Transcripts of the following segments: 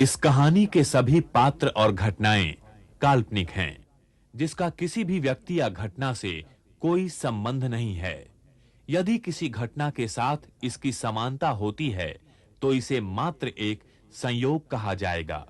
इस कहानी के सभी पात्र और घटनाएं काल्पनिक हैं, जिसका किसी भी व्यक्ति या घटना से कोई संबंध नहीं है। यदि किसी घटना के साथ इसकी समानता होती है, तो इसे मात्र एक संयोग कहा जाएगा।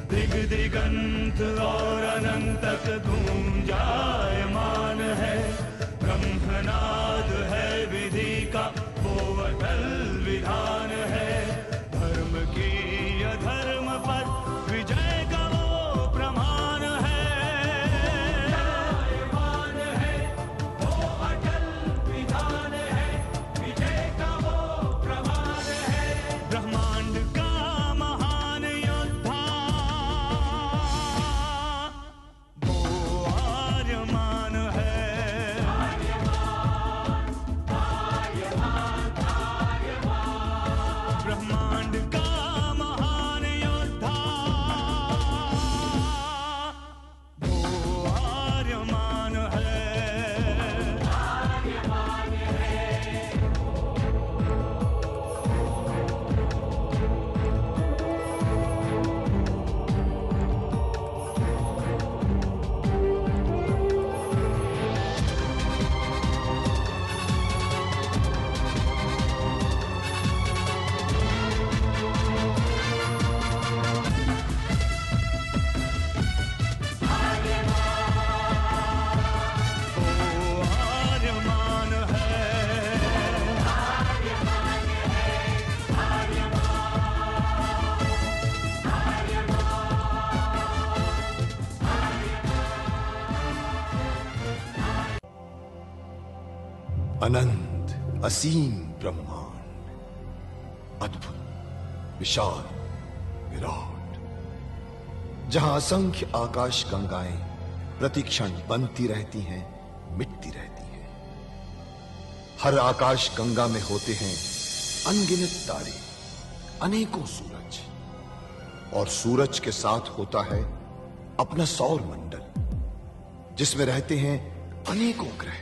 दिग दिगंत और अनंत तक गूंजायमान है। ब्रह्मनाद है विधि का वो अटल विधान है। धर्म की अधर्म पर विजय का वो प्रमाण है। जायमान है वो अटल विधान है। विजय का वो प्रमाण है। ब्रह्मांड का महान योद्धा आर्यमान है। ब्रह्मांड का महान योद्धा वो आर्यमान है। आर्यमान है। अनंत असीम ब्रह्मांड, अद्भुत, विशाल, विराट, जहां असंख्य आकाश गंगाएं प्रतिक्षण बनती रहती हैं, मिटती रहती हैं। हर आकाश गंगा में होते हैं अनगिनत तारे, अनेकों सूरज, और सूरज के साथ होता है अपना सौर मंडल, जिसमें रहते हैं अनेकों ग्रह।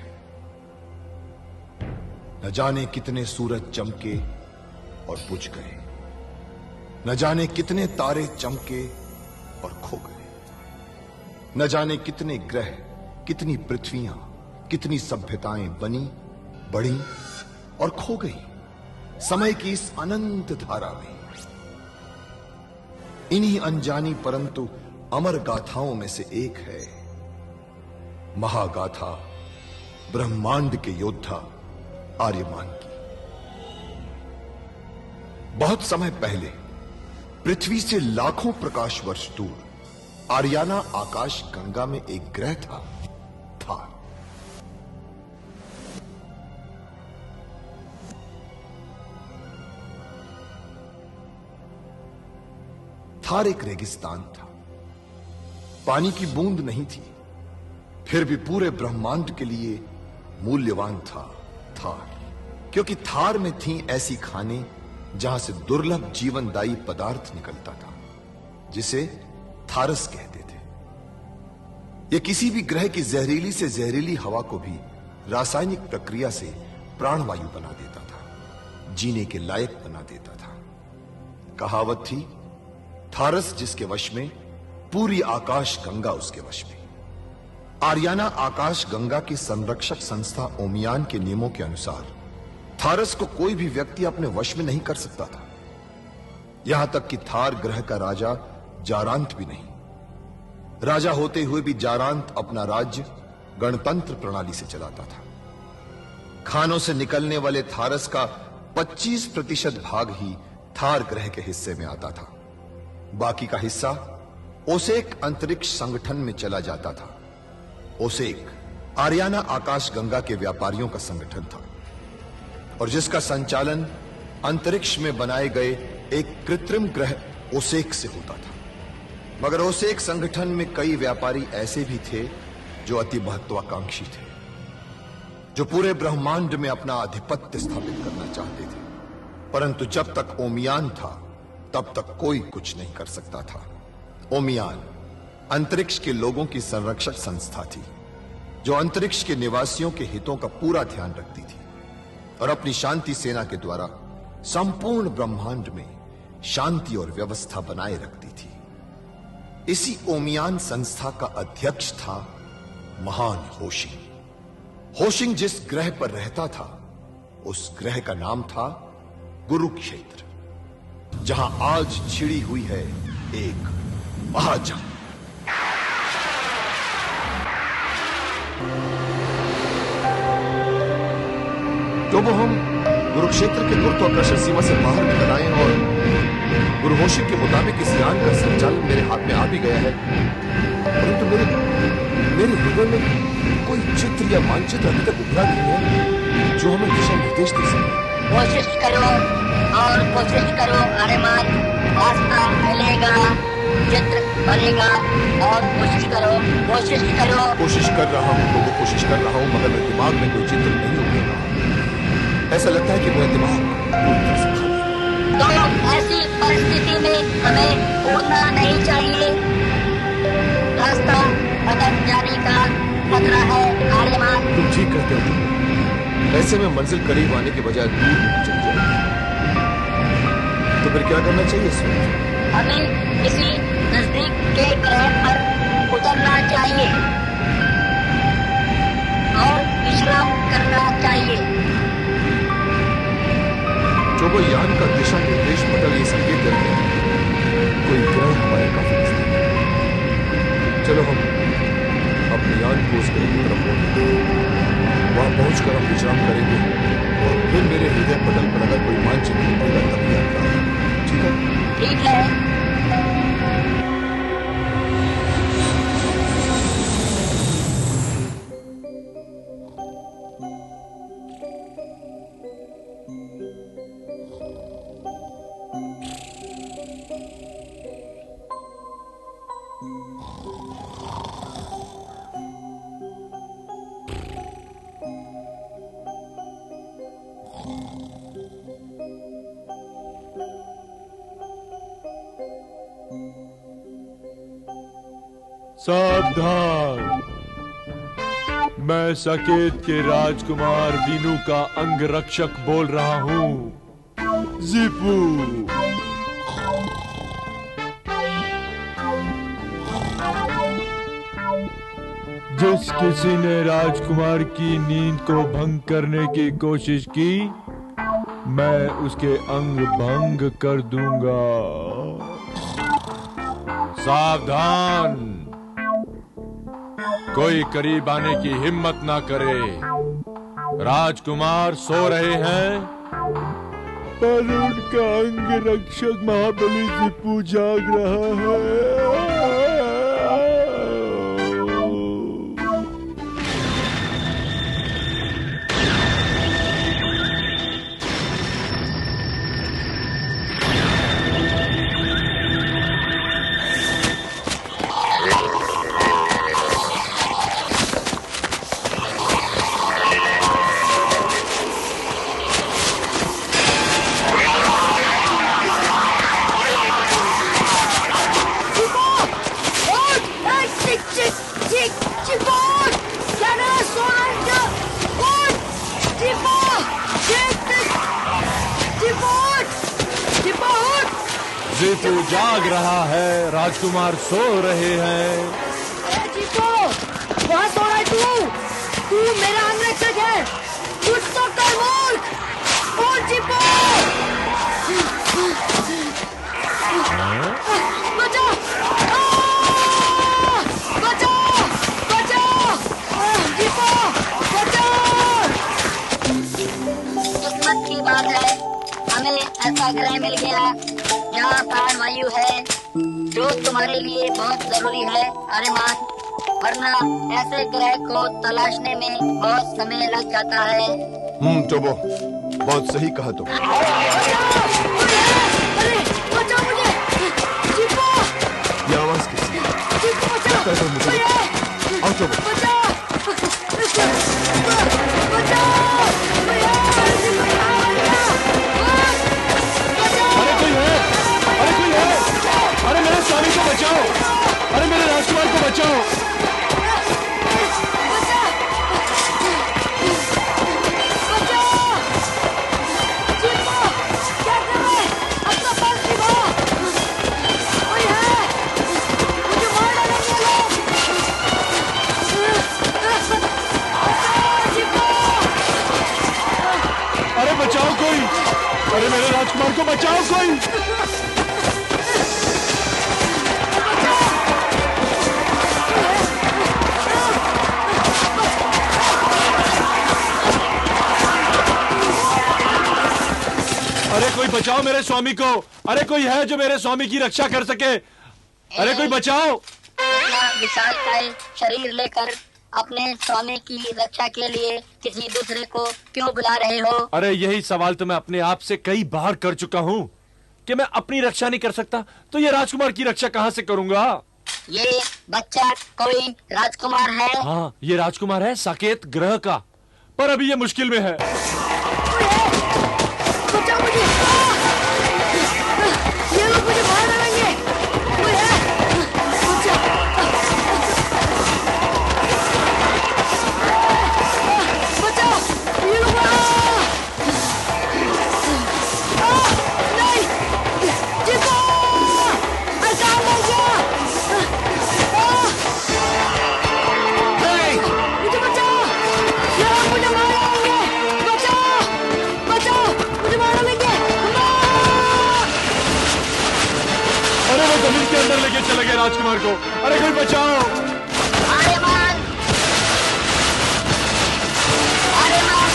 न जाने कितने सूरज चमके और बुझ गए, न जाने कितने तारे चमके और खो गए, न जाने कितने ग्रह, कितनी पृथ्वियां, कितनी सभ्यताएं बनी, बढ़ी और खो गई समय की इस अनंत धारा में। इन्हीं अनजानी परंतु अमर गाथाओं में से एक है महागाथा ब्रह्मांड के योद्धा आर्यमान की। बहुत समय पहले पृथ्वी से लाखों प्रकाश वर्ष दूर आर्याना आकाश गंगा में एक ग्रह था, थार। थार एक रेगिस्तान था, पानी की बूंद नहीं थी, फिर भी पूरे ब्रह्मांड के लिए मूल्यवान था थार, क्योंकि थार में थी ऐसी खाने जहां से दुर्लभ जीवनदायी पदार्थ निकलता था, जिसे थारस कहते थे। यह किसी भी ग्रह की जहरीली से जहरीली हवा को भी रासायनिक प्रक्रिया से प्राणवायु बना देता था, जीने के लायक बना देता था। कहावत थी, थारस जिसके वश में, पूरी आकाश गंगा उसके वश में। आर्याना आकाश गंगा की संरक्षक संस्था ओमियान के नियमों के अनुसार थारस को कोई भी व्यक्ति अपने वश में नहीं कर सकता था। यहां तक कि थार ग्रह का राजा जारांत भी नहीं। राजा होते हुए भी जारांत अपना राज्य गणतंत्र प्रणाली से चलाता था। खानों से निकलने वाले थारस का 25% भाग ही थार ग्रह के हिस्से में आता था। बाकी का हिस्सा ओसेक अंतरिक्ष संगठन में चला जाता था। ओसेक आरियाना आकाश गंगा के व्यापारियों का संगठन था और जिसका संचालन अंतरिक्ष में बनाए गए एक कृत्रिम ग्रह ओसेक से होता था। मगर ओसेक संगठन में कई व्यापारी ऐसे भी थे जो अति महत्वाकांक्षी थे, जो पूरे ब्रह्मांड में अपना आधिपत्य स्थापित करना चाहते थे। परंतु जब तक ओमियान था तब तक कोई कुछ नहीं कर सकता था। ओमियान अंतरिक्ष के लोगों की संरक्षक संस्था थी, जो अंतरिक्ष के निवासियों के हितों का पूरा ध्यान रखती थी और अपनी शांति सेना के द्वारा संपूर्ण ब्रह्मांड में शांति और व्यवस्था बनाए रखती थी। इसी ओमियान संस्था का अध्यक्ष था महान होशिंग। होशिंग जिस ग्रह पर रहता था उस ग्रह का नाम था कुरुक्षेत्र, जहां आज छिड़ी हुई है एक महाजंग। तो वो हम कुरुक्षेत्र के गुरुत्वाकर्षण सीमा से बाहर निकल आए और गुरु होशिंग के मुताबिक इस यान का संचालन मेरे हाथ में आ भी गया है, परंतु मेरे हृदय में कोई चित्र या मानचित्र अभी तक उभरा नहीं है जो हमें दिशा निर्देश दे सके। कोशिश करो और कोशिश करो आर्यमान, रास्ता मिलेगा, चित्र बनेगा और कोशिश करो। कोशिश कर रहा हूँ तो कोशिश कर रहा हूँ, मगर मेरे दिमाग में कोई चित्र नहीं उभरेगा। ऐसा लगता है कि मेरा दिमाग पूरी तरह से खाली है। तो ऐसी परिस्थिति में हमें उड़ना नहीं चाहिए, रास्ता बदल जाने का खतरा है आर्यमान। तुम ठीक कहते हो। ऐसे में मंजिल करीब आने के बजाय दूर चल जाएगी। तो फिर क्या करना चाहिए सूरज? हमें किसी नजदीक के ग्रह पर उतरना चाहिए और विश्राम करना चाहिए। जो वो यान का दिशा निर्देश बदल ये संकेत करते हैं कोई ग्रह हमारे काफी नजदीक है। चलो हम अपने यान को उस ग्रह की तरफ मोड़ते हैं। वहां पहुंचकर हम विश्राम करेंगे और फिर मेरे हृदय पटल पर अगर कोई मानचित्र निकलेगा तब यात्रा है। ठीक है? ठीक है। सावधान, मैं सकेत के राजकुमार वीनू का अंगरक्षक बोल रहा हूँ। जीपू, जिस किसी ने राजकुमार की नींद को भंग करने की कोशिश की, मैं उसके अंग भंग कर दूंगा। सावधान, कोई करीब आने की हिम्मत ना करे। राजकुमार सो रहे हैं, पर उनका अंग रक्षक महाबली जीपू जाग रहा है। जीपू जाग रहा है, राजकुमार सो रहे हैं। जीपू, वहाँ सो रहा है तू मेरा अंगरक्षक है, कुछ तो कर मूर्ख। उठ जीपू। जहाँ प्राण वायु है, जो तुम्हारे लिए बहुत जरूरी है आर्यमान, वरना ऐसे ग्रह को तलाशने में बहुत समय लग जाता है। टोबो, बहुत सही कहा तुम। बचाओ मुझे! चिप्पो! ये आवाज किसकी? चिप्पो बचाओ! क्या कर मुझे? आओ टोबो। बचाओ! बचाओ! अरे कोई है! अरे कोई है! अरे मेरे स्वामी को बचाओ! अरे मेरे राजकुमार को बचाओ! अरे बचाओ कोई! अरे मेरे राजकुमार को बचाओ कोई! अरे कोई बचाओ मेरे स्वामी को! अरे कोई है जो मेरे स्वामी की रक्षा कर सके! अरे कोई बचाओ! इतना विशालकाय शरीर लेकर अपने स्वामी की रक्षा के लिए किसी दूसरे को क्यों बुला रहे हो? अरे यही सवाल तो मैं अपने आप से कई बार कर चुका हूँ कि मैं अपनी रक्षा नहीं कर सकता तो ये राजकुमार की रक्षा कहाँ से करूँगा? ये बच्चा कोई राजकुमार है? हाँ, ये राजकुमार है साकेत ग्रह का, पर अभी ये मुश्किल में है। बचाओ मुझे! ये लोग मुझे मार डालेंगे! कोई है? बचाओ! ये लोग नहीं! चिप्पो! अचार मर गया! मुझे बचाओ! ये लोग मुझे मार डालेंगे! बचाओ! बचाओ! मुझे मार डालेंगे! अरे वो जमीन के अंदर लेके चले गए राजकुमार को। अरे कोई बचाओ! आर्यमान! आर्यमान!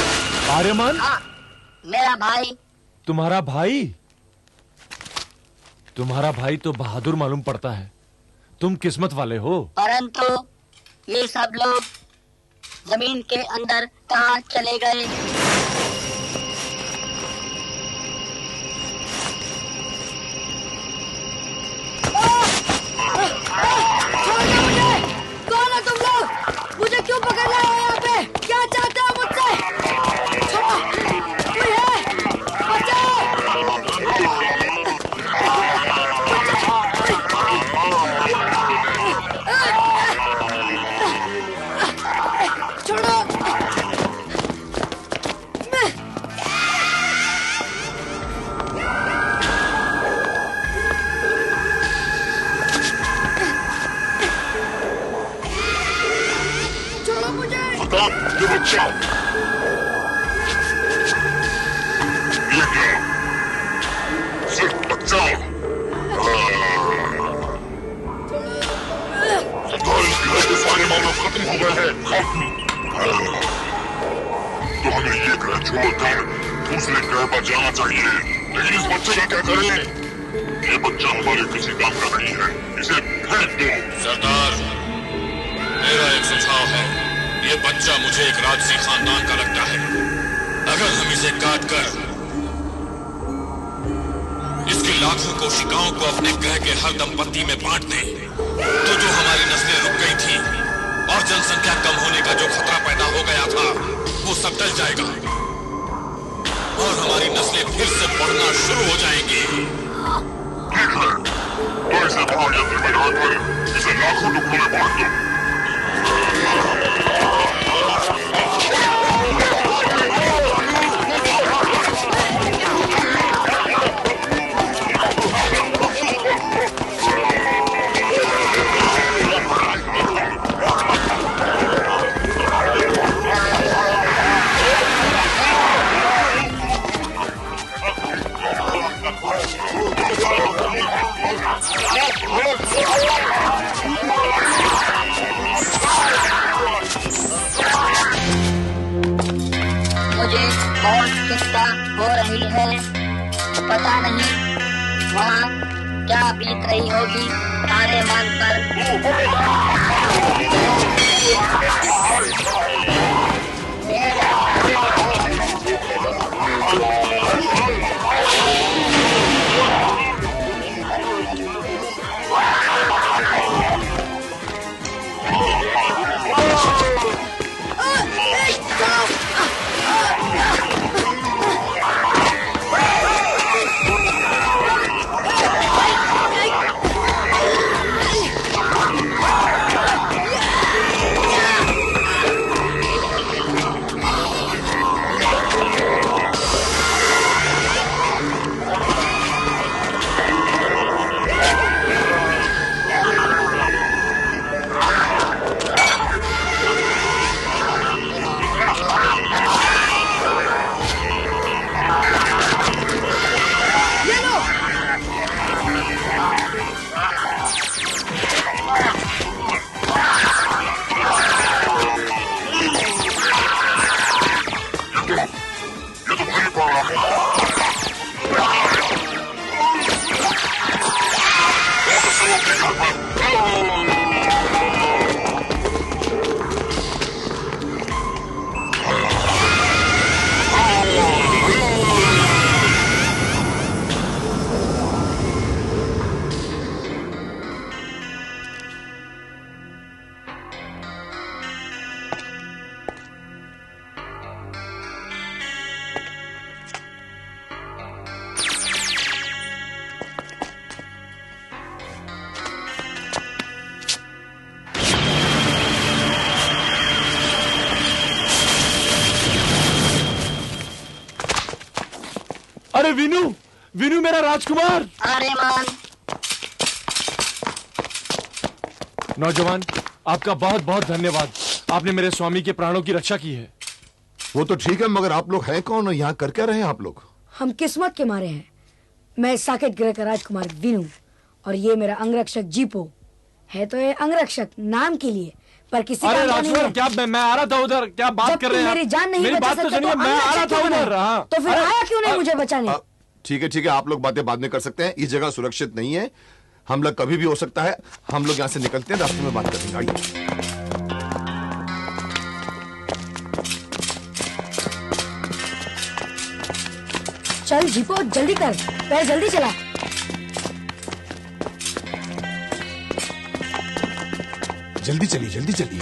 आर्यमान, हाँ, मेरा भाई। तुम्हारा भाई? तुम्हारा भाई तो बहादुर मालूम पड़ता है। तुम किस्मत वाले हो। परंतु ये सब लोग जमीन के अंदर कहाँ चले गए? छोड़ना मुझे! कौन है तुम लोग? मुझे क्यों पकड़ रहे हो यहाँ पे? क्या चाहते हो मुझसे? छोड़ो! कोई है? बचाओ! छोड़ो! छोड़ो मुझे! ये बच्चा ये क्या? सिर्फ बच्चा इस ग्रह के सारे मामले खत्म हो गए हैं। तो हमें ये ग्रह छोड़कर दूसरे ग्रह पर जाना चाहिए, लेकिन इस बच्चे का क्या करें? ये बच्चा हमारे किसी काम का नहीं है, इसे फेंक दो। सरदार, मेरा एक सुझाव है। ये बच्चा मुझे एक राजसी खानदान का लगता है। अगर हम इसे काट कर इसकी लाखों कोशिकाओं को अपने ग्रह के हर दंपत्ति में बांट दें, तो जो हमारी नस्लें रुक गई थी और जनसंख्या कम होने का जो खतरा पैदा हो गया था, वो सब टल जाएगा और हमारी नस्लें फिर से बढ़ना शुरू हो जाएंगी। ठीक है, तो इसे महायंत्र में डालकर इसे लाखों टुकड़ों में बांट दो। मुझे बहुत चिंता हो रही है। पता नहीं वहाँ क्या बीत रही होगी आर्यमान पर। अरे विनू, विनू मेरा राजकुमार। आर्यमान, नौजवान, आपका बहुत बहुत धन्यवाद। आपने मेरे स्वामी के प्राणों की रक्षा की है। वो तो ठीक है, मगर आप लोग हैं कौन और यहाँ कर क्या रहे हैं आप लोग? हम किस्मत के मारे हैं। मैं साकेत ग्रह का राजकुमार विनू और ये मेरा अंगरक्षक जीपो है। तो ये अंगरक्षक नाम के लिए, पर किसी अरे काम का नहीं राजकुमार, है। क्या मैं आ रहा था उधर, क्या बात कर रहे हैं? मेरी जान नहीं मेरी बचा बात तो सकते सुनिए, तो मैं आ रहा अंगरक्षक था क्यों उधर। बना? हाँ। तो फिर आया क्यों नहीं मुझे बचाने? ठीक है, आप लोग बातें बाद में कर सकते हैं। ये जगह सुरक्षित नहीं है, हमला कभी भी हो सकता है। हम लोग यहाँ से निकलते हैं, रास्ते में बात करेंगे। आइए। चल जीपो, जल्दी कर, पैर जल्दी चला। जल्दी चलिए, जल्दी चलिए।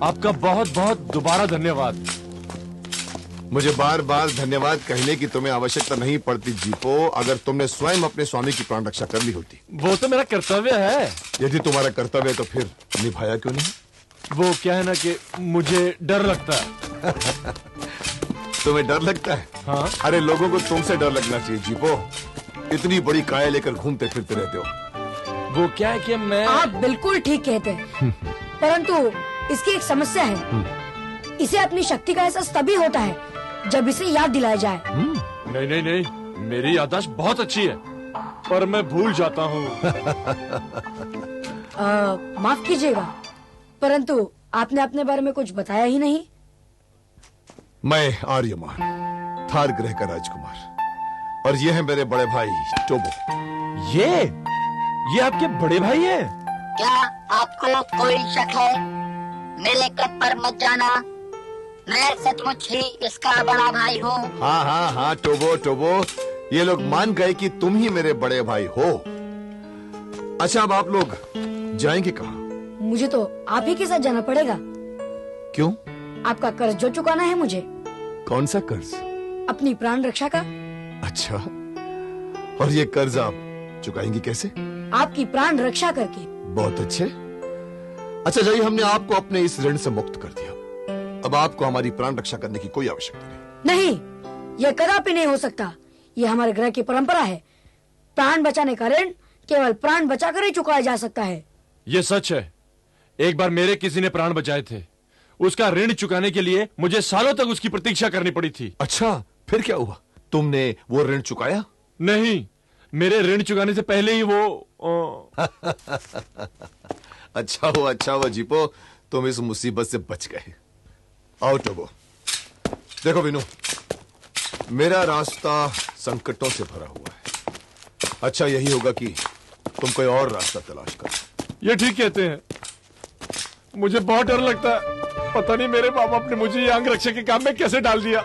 आपका बहुत बहुत दोबारा धन्यवाद। मुझे बार बार धन्यवाद कहने की तुम्हें आवश्यकता नहीं पड़ती जीपो, अगर तुमने स्वयं अपने स्वामी की प्राण रक्षा कर ली होती। वो तो मेरा कर्तव्य है। यदि तुम्हारा कर्तव्य है तो फिर निभाया क्यों नहीं? वो क्या है ना कि मुझे डर लगता है। तुम्हें डर लगता है? हाँ। अरे लोगों को तुमसे डर लगना चाहिए जीपो। इतनी बड़ी काया लेकर घूमते फिरते रहते हो। वो क्या है कि मैं आप बिल्कुल ठीक कहते हैं, परंतु इसकी एक समस्या है। इसे अपनी शक्ति का एहसास तभी होता है जब इसे याद दिलाया जाए। नहीं नहीं नहीं, मेरी याददाश्त बहुत अच्छी है, पर मैं भूल जाता हूँ। माफ कीजिएगा, परंतु आपने अपने बारे में कुछ बताया ही नहीं। मैं आर्यमान, थार ग्रह का राजकुमार, और ये है मेरे बड़े भाई टोबो। ये आपके बड़े भाई हैं? क्या आपको कोई शक है? मेरे कद पर मत जाना, मैं सचमुच ही इसका बड़ा भाई हूँ। हाँ टोबो, ये लोग मान गए कि तुम ही मेरे बड़े भाई हो। अच्छा, अब आप लोग जाएंगे कहाँ? मुझे तो आप ही के साथ जाना पड़ेगा। क्यों? आपका कर्ज जो चुकाना है मुझे। कौन सा कर्ज? अपनी प्राण रक्षा का। अच्छा, और ये कर्ज आप चुकाएंगी कैसे? आपकी प्राण रक्षा करके। बहुत अच्छे। अच्छा जाइए, हमने आपको अपने इस ऋण से मुक्त कर दिया। अब आपको हमारी प्राण रक्षा करने की कोई आवश्यकता नहीं। नहीं, यह कदापि नहीं हो सकता। यह हमारे ग्रह की परंपरा है। प्राण बचाने का ऋण केवल प्राण बचाकर ही चुकाया जा सकता है। ये सच है। एक बार मेरे किसी ने प्राण बचाए थे। उसका ऋण चुकाने के लिए मुझे सालों तक उसकी प्रतीक्षा करनी पड़ी थी। अच्छा, फिर क्या हुआ? तुमने वो ऋण चुकाया? नहीं, मेरे ऋण चुकाने से पहले ही वो अच्छा हुआ जीपो, तुम इस मुसीबत से बच गए। आओ टोबो। देखो विनू, मेरा रास्ता संकटों से भरा हुआ है। अच्छा यही होगा कि तुम कोई और रास्ता तलाश करो। ये ठीक कहते हैं। मुझे बहुत डर लगता है। पता नहीं मेरे माँ बाप ने मुझे ये अंग रक्षा के काम में कैसे डाल दिया।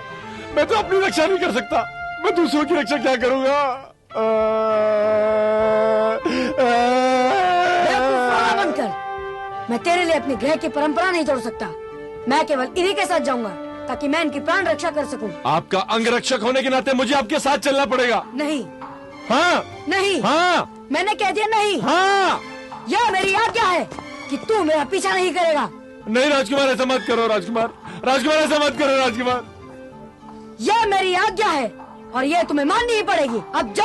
मैं तो अपनी रक्षा नहीं कर सकता, मैं दूसरों की रक्षा क्या करूंगा? बंद कर। मैं तेरे लिए अपने ग्रह की परंपरा नहीं तोड़ सकता। मैं केवल इन्हीं के साथ जाऊंगा ताकि मैं इनकी प्राण रक्षा कर सकूं। आपका अंग रक्षक होने के नाते मुझे आपके साथ चलना पड़ेगा। नहीं। हाँ नहीं। हाँ मैंने कह दिया नहीं। हाँ। यह मेरी आज्ञा है कि तू मेरा पीछा नहीं करेगा। नहीं राजकुमार, ऐसा मत करो राजकुमार। राजकुमार ऐसा मत करो राजकुमार। यह मेरी आज्ञा है और यह तुम्हें माननी ही पड़ेगी। अब जा।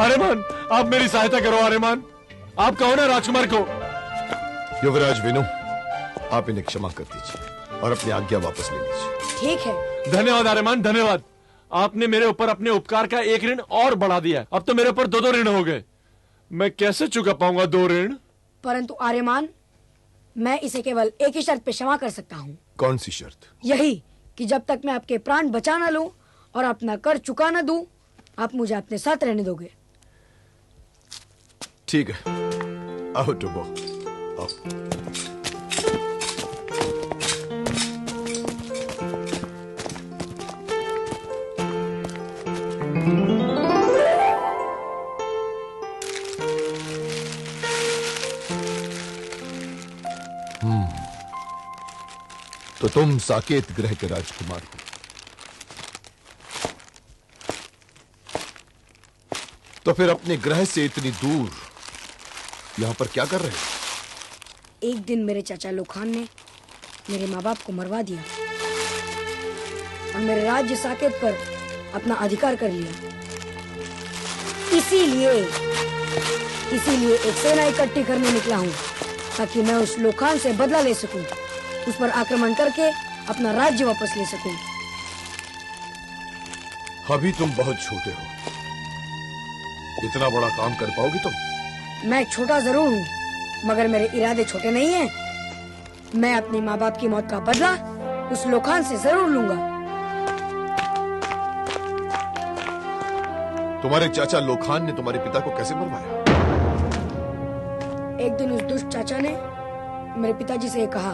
आर्यमान, आप मेरी सहायता करो। आर्यमान, आप कहो ना राजकुमार को। युवराज विनू, आप इन्हें क्षमा कर दीजिए और अपनी आज्ञा वापस ले लीजिए। ठीक है। धन्यवाद आर्यमान, धन्यवाद। आपने मेरे ऊपर अपने उपकार का एक ऋण और बढ़ा दिया। अब तो मेरे ऊपर दो ऋण हो गए। मैं कैसे चुका पाऊंगा 2 ऋण? परंतु आर्यमान, मैं इसे केवल एक ही शर्त पे क्षमा कर सकता हूँ। कौन सी शर्त? यही कि जब तक मैं आपके प्राण बचा न लूं और अपना कर चुका न दूं, आप मुझे अपने साथ रहने दोगे। ठीक है, आओ टोबो, आओ। तो तुम साकेत ग्रह के राजकुमार हो। तो फिर अपने ग्रह से इतनी दूर यहां पर क्या कर रहे हो? एक दिन मेरे चाचा लोखान ने मेरे माँ बाप को मरवा दिया और मेरे राज्य साकेत पर अपना अधिकार कर लिया। इसीलिए एक सेना इकट्ठी करने निकला हूँ ताकि मैं उस लोखान से बदला ले सकूं, उस पर आक्रमण करके अपना राज्य वापस ले सकूं। अभी तुम बहुत छोटे हो, इतना बड़ा काम कर पाओगे तुम? मैं छोटा जरूर हूँ, मगर मेरे इरादे छोटे नहीं हैं। मैं अपनी माँ बाप की मौत का बदला उस लोखान से जरूर लूंगा। तुम्हारे चाचा लोखान ने तुम्हारे पिता को कैसे मरवाया? एक दिन उस दुष्ट चाचा ने मेरे पिताजी से कहा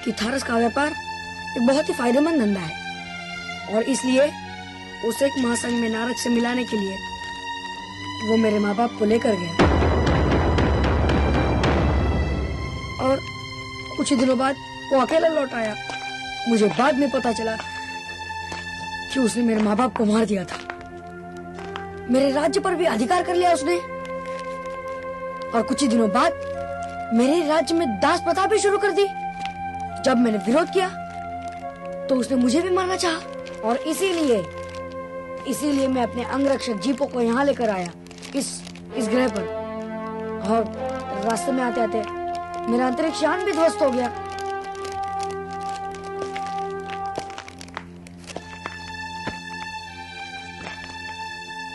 कि थारस का व्यापार एक बहुत ही फायदेमंद धंधा है और इसलिए उसे एक महासंघ में नारद से मिलाने के लिए वो मेरे माँ बाप को लेकर गया। और कुछ ही दिनों बाद वो अकेला लौट आया। मुझे बाद में पता चला कि उसने मेरे माँ बाप को मार दिया था। मेरे राज्य पर भी अधिकार कर लिया उसने और कुछ ही दिनों बाद मेरे राज्य में दास प्रथा भी शुरू कर दी। जब मैंने विरोध किया तो उसने मुझे भी मारना चाहा और इसीलिए मैं अपने अंगरक्षक जीपो को यहाँ लेकर आया इस ग्रह पर। और रास्ते में आते आते मेरा अंतरिक्ष यान भी ध्वस्त हो गया।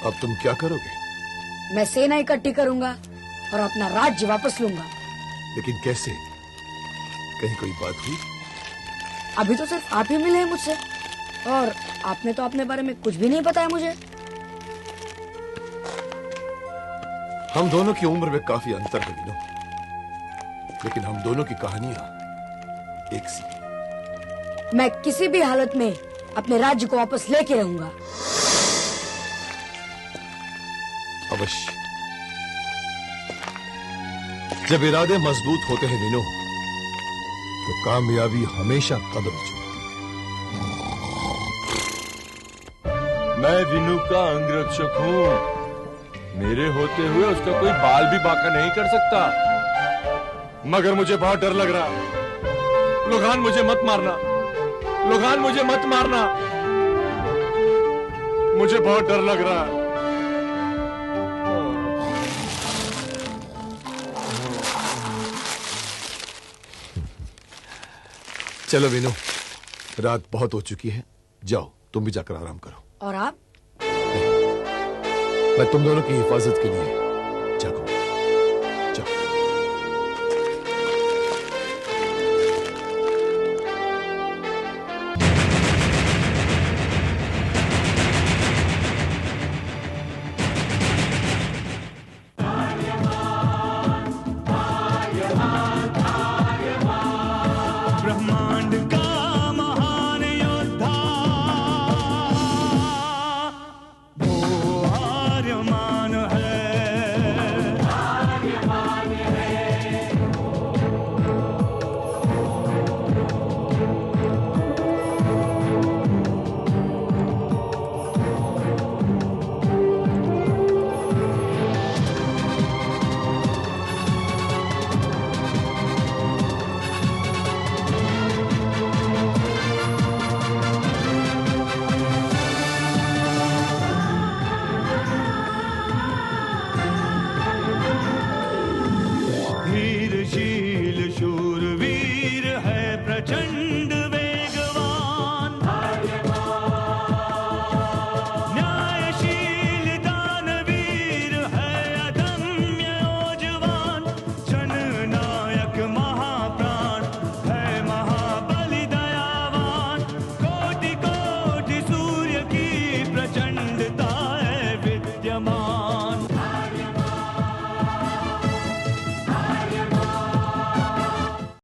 अब तुम क्या करोगे? मैं सेना इकट्ठी करूंगा और अपना राज्य वापस लूंगा। लेकिन कैसे? कहीं कोई बात हुई? अभी तो सिर्फ आप ही मिले हैं मुझसे और आपने तो अपने बारे में कुछ भी नहीं बताया मुझे। हम दोनों की उम्र में काफी अंतर है विनू, लेकिन हम दोनों की कहानियां एक सी। मैं किसी भी हालत में अपने राज्य को वापस लेके रहूंगा। अवश्य। जब इरादे मजबूत होते हैं विनू, तो कामयाबी हमेशा कदम चूमती है। मैं विनू का अंगरक्षक हूँ। मेरे होते हुए उसका कोई बाल भी बांका नहीं कर सकता। मगर मुझे बहुत डर लग रहा। लोखान मुझे मत मारना, लोखान मुझे मत मारना, मुझे बहुत डर लग रहा है। चलो विनू, रात बहुत हो चुकी है, जाओ तुम भी जाकर आराम करो। और आप? मैं तुम दोनों की हिफाजत के लिए